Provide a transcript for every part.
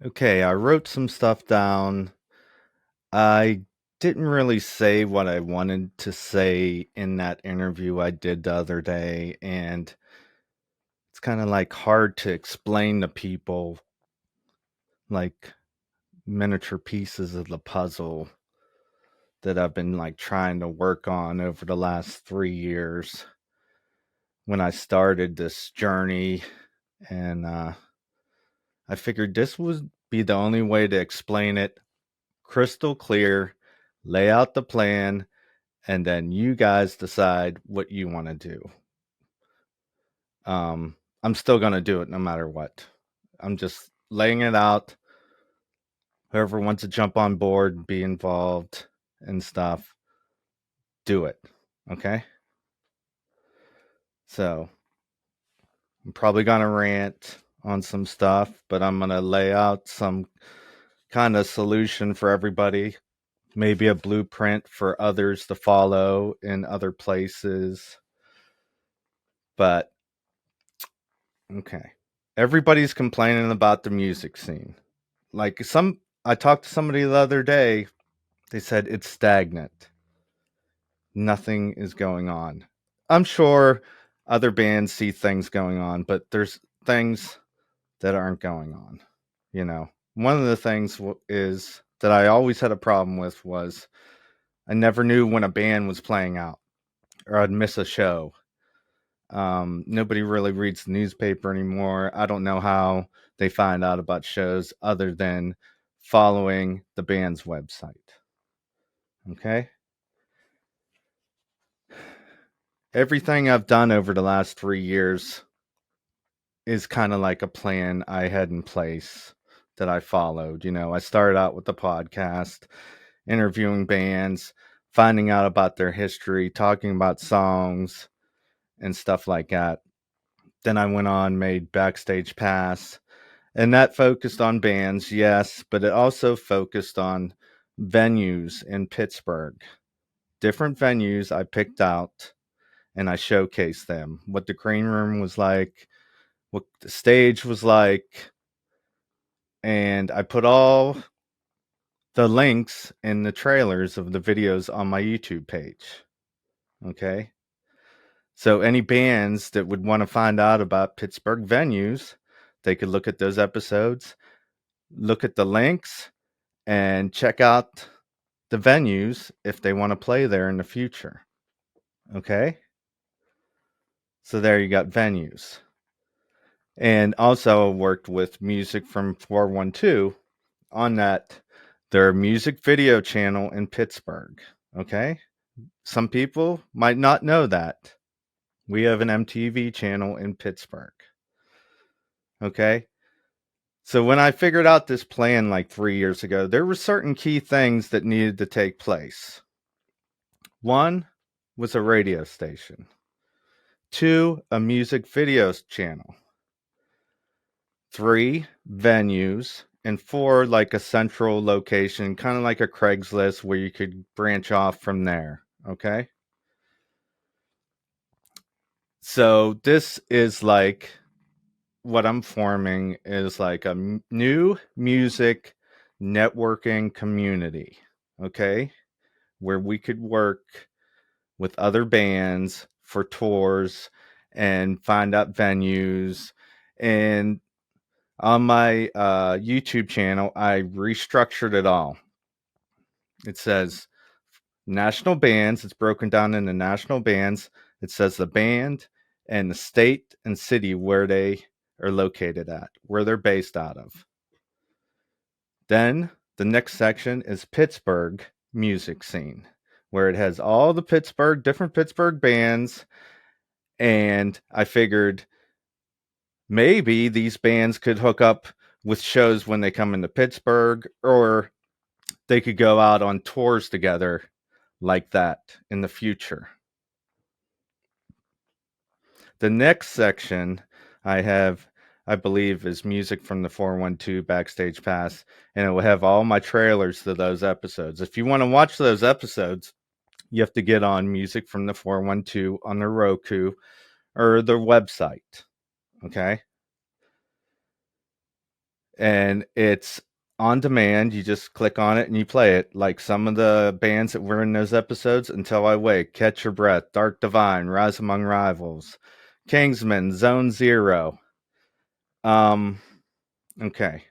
Okay, I wrote some stuff down. I didn't really say what I wanted to say in that interview I did the other day, and it's kind of like hard to explain to people like miniature pieces of the puzzle that I've been like trying to work on over the last 3 years when I started this journey. And I figured this would be the only way to explain it crystal clear, lay out the plan, and then you guys decide what you want to do. I'm still going to do it no matter what. I'm just laying it out. Whoever wants to jump on board and be involved and stuff, do it. Okay? So I'm probably going to rant on some stuff, but I'm going to lay out some kind of solution for everybody. Maybe a blueprint for others to follow in other places. But okay. Everybody's complaining about the music scene. I talked to somebody the other day, they said it's stagnant. Nothing is going on. I'm sure other bands see things going on, but there's things that aren't going on. You know, one of the things is that I always had a problem with was I never knew when a band was playing out or I'd miss a show. Nobody really reads the newspaper anymore. I don't know how they find out about shows other than following the band's website. Okay. Everything I've done over the last 3 years is kind of like a plan I had in place that I followed. You know, I started out with the podcast, interviewing bands, finding out about their history, talking about songs and stuff like that. Then I went on, made Backstage Pass, and that focused on bands, yes, but it also focused on venues in Pittsburgh. Different venues I picked out and I showcased them. What the green room was like, what the stage was like, and I put all the links in the trailers of the videos on my YouTube page. Okay? So any bands that would want to find out about Pittsburgh venues, they could look at those episodes, look at the links, and check out the venues if they want to play there in the future. Okay? So there you got venues. And also worked with music from 412 on their music video channel in Pittsburgh. Okay? Some people might not know that. We have an MTV channel in Pittsburgh. Okay? So when I figured out this plan like 3 years ago, there were certain key things that needed to take place. One was a radio station. Two, a music videos channel. Three, venues. And four, like a central location, kind of like a Craigslist where you could branch off from there. Okay. So this is like what I'm forming is like a new music networking community. Okay. Where we could work with other bands for tours and find out venues. And on my YouTube channel, I restructured it all. It says national bands. It's broken down into national bands. It says the band and the state and city where they are located at, where they're based out of. Then the next section is Pittsburgh music scene, where it has all the different Pittsburgh bands. And I figured maybe these bands could hook up with shows when they come into Pittsburgh, or they could go out on tours together like that in the future. The next section I believe, is music from the 412 Backstage Pass, and it will have all my trailers to those episodes. If you want to watch those episodes, you have to get on music from the 412 on the Roku or their website. Okay. and it's on demand. You just click on it and you play it. Like some of the bands that were in those episodes: Until I Wake, Catch Your Breath, Dark Divine, Rise Among Rivals, Kingsman, Zone Zero. Okay.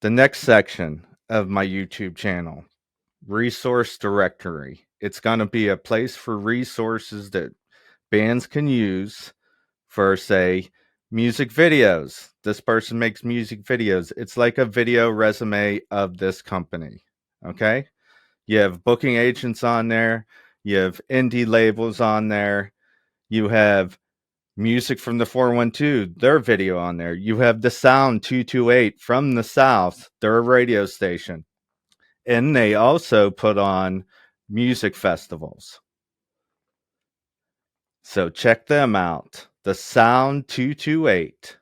The next section of my YouTube channel, resource directory. It's going to be a place for resources that bands can use for, say, music videos. This person makes music videos. It's like a video resume of this company. Okay. You have booking agents on there. You have indie labels on there. You have Music from the 412, their video on there. You have the Sound 228 from the South, their radio station. And they also put on music festivals. So check them out. The Sound 228.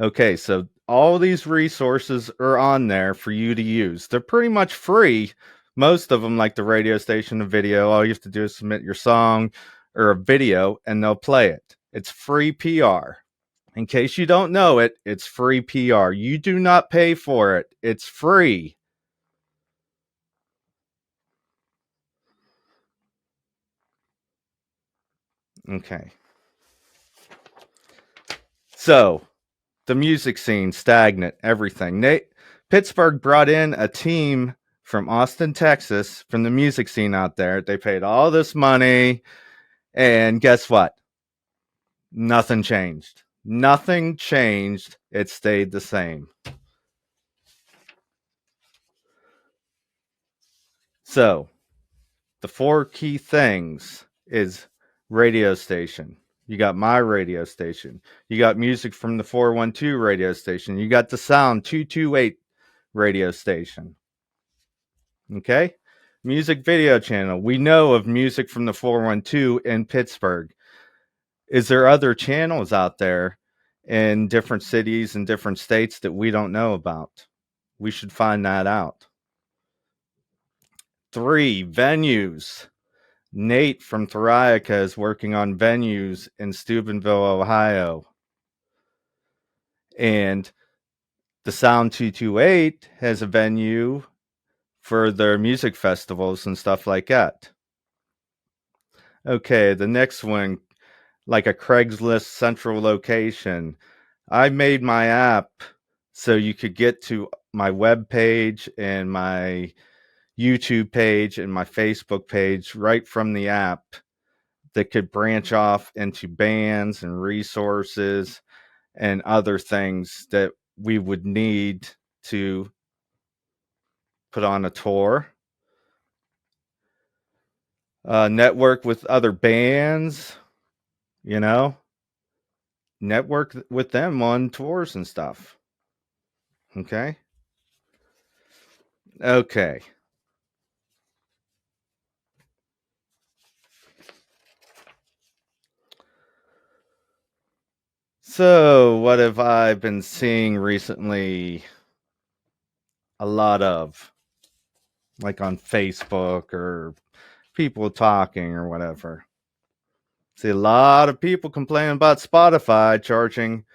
Okay, so all these resources are on there for you to use. They're pretty much free. Most of them, like the radio station, the video, all you have to do is submit your song or a video and they'll play it. It's free PR. In case you don't know it, it's free PR. You do not pay for it. It's free. Okay. So, the music scene, stagnant, everything. Pittsburgh brought in a team from Austin, Texas, from the music scene out there. They paid all this money, and guess what? Nothing changed. Nothing changed. It stayed the same. So, the four key things is radio station. You got my radio station. You got music from the 412 radio station. You got the Sound 228 radio station. Okay? Music video channel. We know of music from the 412 in Pittsburgh. Is there other channels out there in different cities and different states that we don't know about? We should find that out. 3, venues. Nate from Theriaca is working on venues in Steubenville, Ohio. And the Sound 228 has a venue for their music festivals and stuff like that. Okay, the next one, like a Craigslist central location. I made my app so you could get to my web page and my YouTube page and my Facebook page right from the app that could branch off into bands and resources and other things that we would need to put on a tour. Network with other bands, you know, network with them on tours and stuff. Okay. Okay. So, what have I been seeing recently? A lot of, like on Facebook or people talking or whatever. See a lot of people complaining about Spotify charging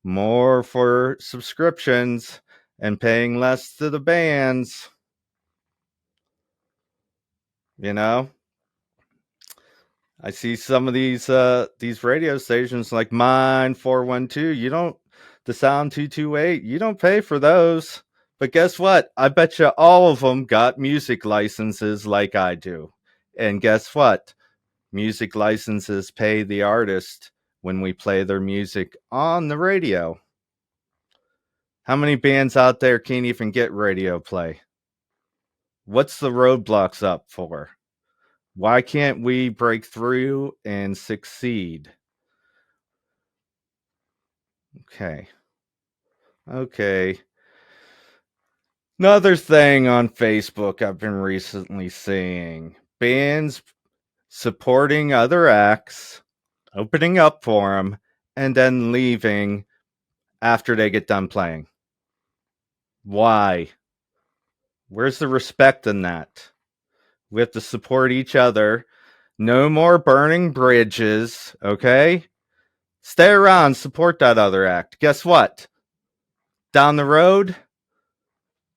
more for subscriptions and paying less to the bands. You know, I see some of these radio stations like mine 412. You don't, the Sound 228. You don't pay for those. But guess what? I bet you all of them got music licenses like I do. And guess what? Music licenses pay the artist when we play their music on the radio. How many bands out there can't even get radio play? What's the roadblocks up for? Why can't we break through and succeed? Okay. Another thing on Facebook I've been recently seeing: bands supporting other acts, opening up for them, and then leaving after they get done playing. Why? Where's the respect in that? We have to support each other. No more burning bridges, okay? Stay around, support that other act. Guess what? down the road,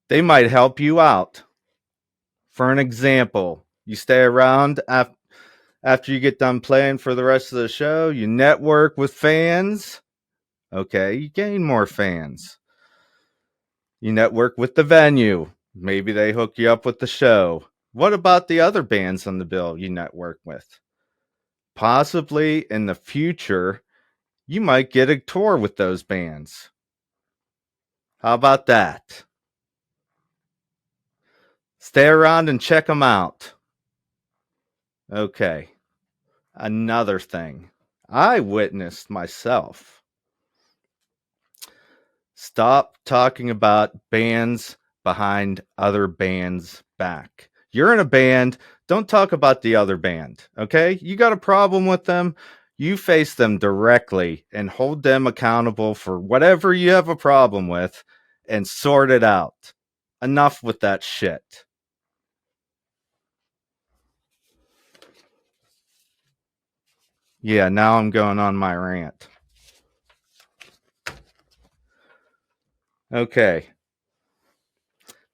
they might help you out. For an example, you stay around after you get done playing for the rest of the show, you network with fans. Okay, you gain more fans. You network with the venue. Maybe they hook you up with the show. What about the other bands on the bill you network with? Possibly in the future, you might get a tour with those bands. How about that? Stay around and check them out. Okay, another thing I witnessed myself. Stop talking about bands behind other bands' back. You're in a band, don't talk about the other band, okay? You got a problem with them, you face them directly and hold them accountable for whatever you have a problem with and sort it out. Enough with that shit. Yeah, now I'm going on my rant. Okay.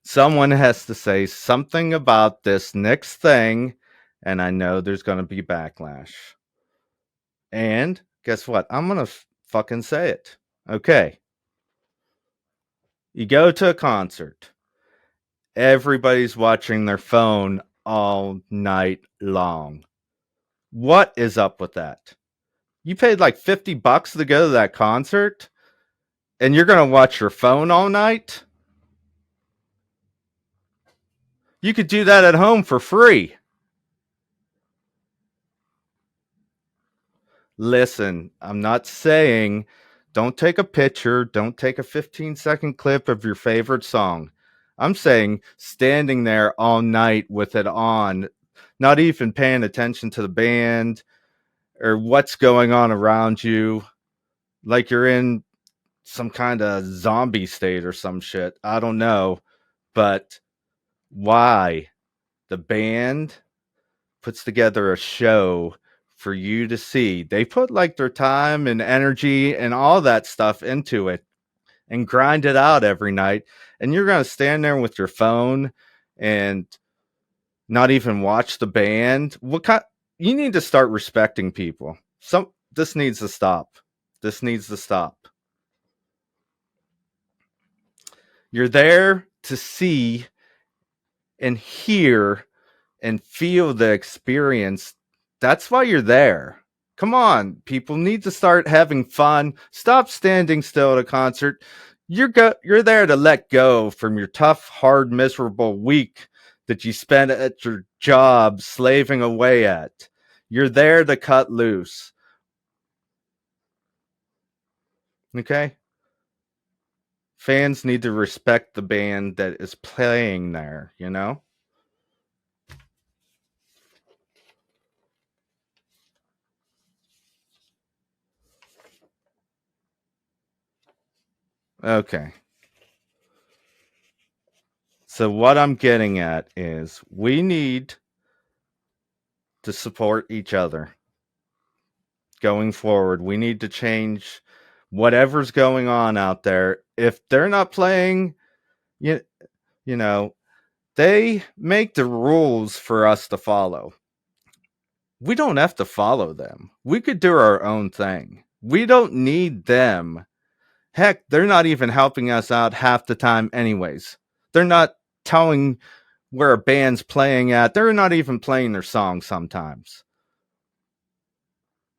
Someone has to say something about this next thing, and I know there's going to be backlash. And guess what? I'm going to fucking say it. Okay. You go to a concert, everybody's watching their phone all night long. What is up with that? You paid like $50 to go to that concert, and you're going to watch your phone all night? You could do that at home for free. Listen, I'm not saying don't take a picture, don't take a 15-second clip of your favorite song. I'm saying standing there all night with it on, not even paying attention to the band or what's going on around you, like you're in some kind of zombie state or some shit. I don't know. But why? The band puts together a show for you to see. They put like their time and energy and all that stuff into it and grind it out every night. And you're going to stand there with your phone and not even watch the band. What kind? You need to start respecting people. This needs to stop. This needs to stop. You're there to see and hear and feel the experience. That's why you're there. Come on, people need to start having fun. Stop standing still at a concert. You're there to let go from your tough, hard, miserable week that you spent at your job slaving away at. You're there to cut loose. Okay? Fans need to respect the band that is playing there, you know? Okay. So what I'm getting at is we need to support each other going forward. We need to change whatever's going on out there. If they're not playing, you, you know, they make the rules for us to follow. We don't have to follow them. We could do our own thing. We don't need them. Heck, they're not even helping us out half the time anyways. They're not telling where a band's playing at. They're not even playing their songs sometimes.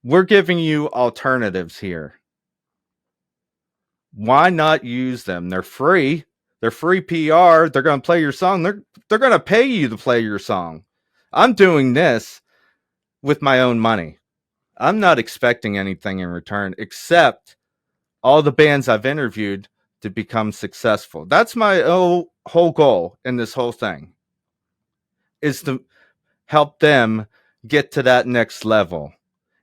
We're giving you alternatives here. Why not use them? They're free. They're free PR. They're going to play your song. They're going to pay you to play your song. I'm doing this with my own money. I'm not expecting anything in return except all the bands I've interviewed to become successful. That's my whole goal in this whole thing, is to help them get to that next level.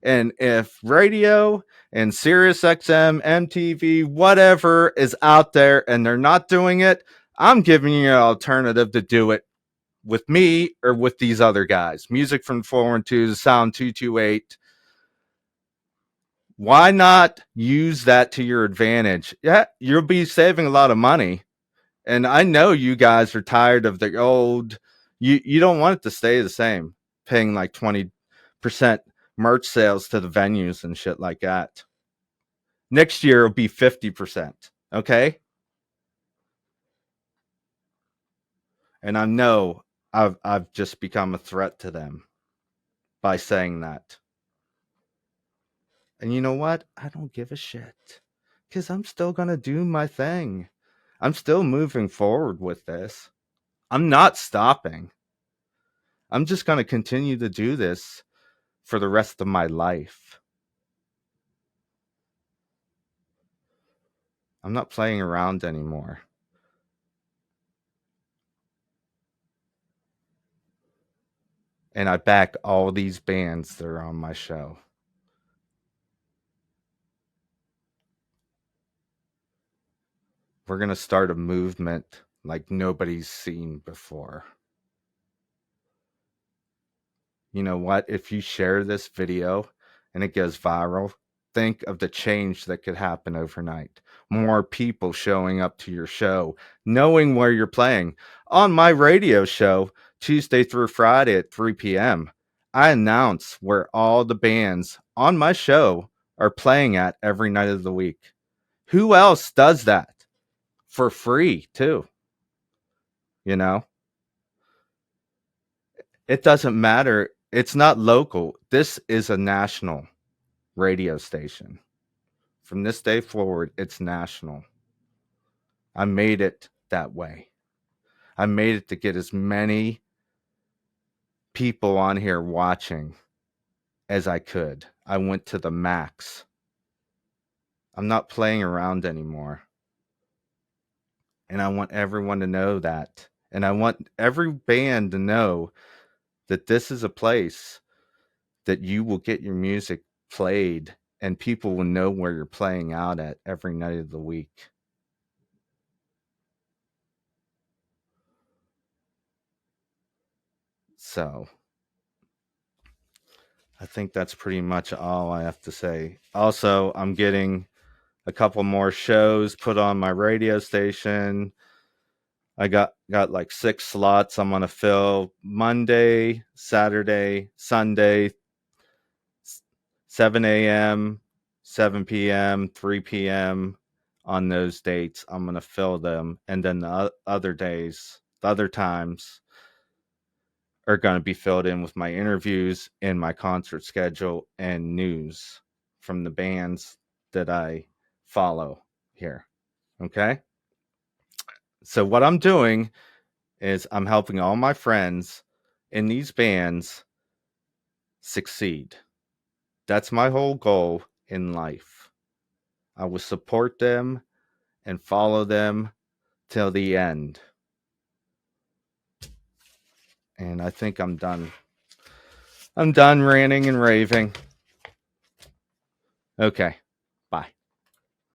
And if radio and Sirius XM, MTV, whatever is out there and they're not doing it, I'm giving you an alternative to do it with me or with these other guys. Music from 412, Sound 228. Why not use that to your advantage? Yeah, you'll be saving a lot of money. And I know you guys are tired of the old. You don't want it to stay the same, paying like 20% merch sales to the venues and shit like that. Next year it'll be 50%. Okay? And I know I've just become a threat to them by saying that. And you know what? I don't give a shit. Because I'm still going to do my thing. I'm still moving forward with this. I'm not stopping. I'm just going to continue to do this for the rest of my life. I'm not playing around anymore. And I back all these bands that are on my show. We're going to start a movement like nobody's seen before. You know what? If you share this video and it goes viral, think of the change that could happen overnight. More people showing up to your show, knowing where you're playing. On my radio show, Tuesday through Friday at 3 p.m., I announce where all the bands on my show are playing at every night of the week. Who else does that? For free, too. You know? It doesn't matter. It's not local. This is a national radio station. From this day forward, it's national. I made it that way. I made it to get as many people on here watching as I could. I went to the max. I'm not playing around anymore. And I want everyone to know that. And I want every band to know that this is a place that you will get your music played and people will know where you're playing out at every night of the week. So I think that's pretty much all I have to say. Also, I'm getting a couple more shows put on my radio station. I got like 6 slots I'm going to fill Monday, Saturday, Sunday, 7 a.m., 7 p.m., 3 p.m. On those dates. I'm going to fill them. And then the other days, the other times are going to be filled in with my interviews and my concert schedule and news from the bands that I follow here. Okay? So what I'm doing is I'm helping all my friends in these bands succeed. That's my whole goal in life. I will support them and follow them till the end. And I think I'm done. I'm done ranting and raving. Okay.